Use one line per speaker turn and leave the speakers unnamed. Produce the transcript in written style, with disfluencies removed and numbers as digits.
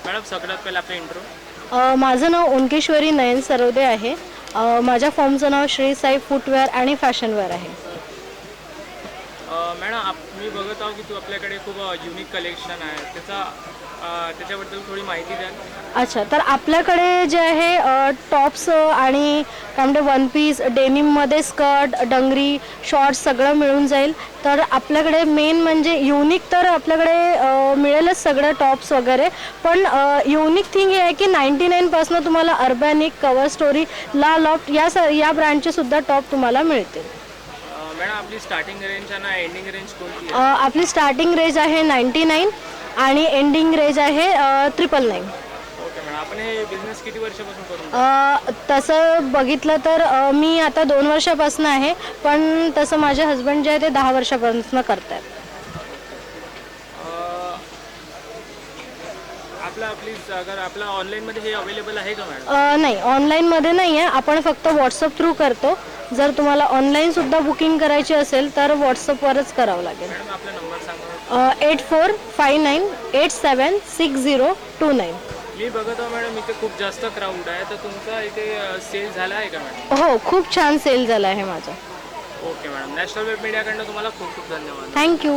Madam सगळ्यात पहिला आपला इंट्रो.
माझं नाव ओंकेश्वरी नयन सरोदे आहे. माझ्या फॉर्मचं नाव श्री साई फुटवेअर आणि फॅशनवेअर आहे.
मॅडम मी बघत आहो की तू आपल्याकडे खूप युनिक कलेक्शन आहे त्याच्याबद्दल थोडी माहिती द्या.
अच्छा, तर आपल्याकडे जे आहे टॉप्स आणि काय म्हणते वन पीस डेनिममध्ये स्कर्ट डंगरी शॉर्ट्स सगळं मिळून जाईल. तर आपल्याकडे मेन म्हणजे युनिक तर आपल्याकडे मिळेलच सगळं टॉप्स वगैरे. पण युनिक थिंग हे आहे की 99% तुम्हाला अर्बॅनिक कवर स्टोरी ला लॉफ्ट या ब्रँडचे सुद्धा टॉप तुम्हाला मिळतील.
मॅडम आपली स्टार्टिंग रेंज आणि एंडिंग रेंज कोणती आहे?
आपली स्टार्टिंग रेंज आहे 99 आणि एंडिंग रेंज आहे 999.
ओके मॅडम, आपण हे बिझनेस किती वर्षापासून करून?
तसं बघितलं तर मी आता 2 वर्षापासून आहे, पण तसं माझे हस्बंड जे आहे ते 10 वर्षापासून करतात.
आपला ऑनलाईनमध्ये हे अवेलेबल आहे का मॅडम?
नाही, ऑनलाईनमध्ये नाही आहे. आपण फक्त व्हॉट्सअप थ्रू करतो. जर तुम्हाला ऑनलाईनसुद्धा बुकिंग करायची असेल तर व्हॉट्सअपवरच करावं लागेल.
मॅडम आपला नंबर सांगा.
8459876029.
मी बघत आहो मॅडम इथे खूप जास्त क्राऊड आहे, तर तुमचा इथे सेल झाला आहे का मॅडम?
हो, खूप छान सेल झाला आहे माझा.
ओके मॅडम, नॅशनल वेब मीडियाकडनं तुम्हाला खूप खूप धन्यवाद.
थँक्यू.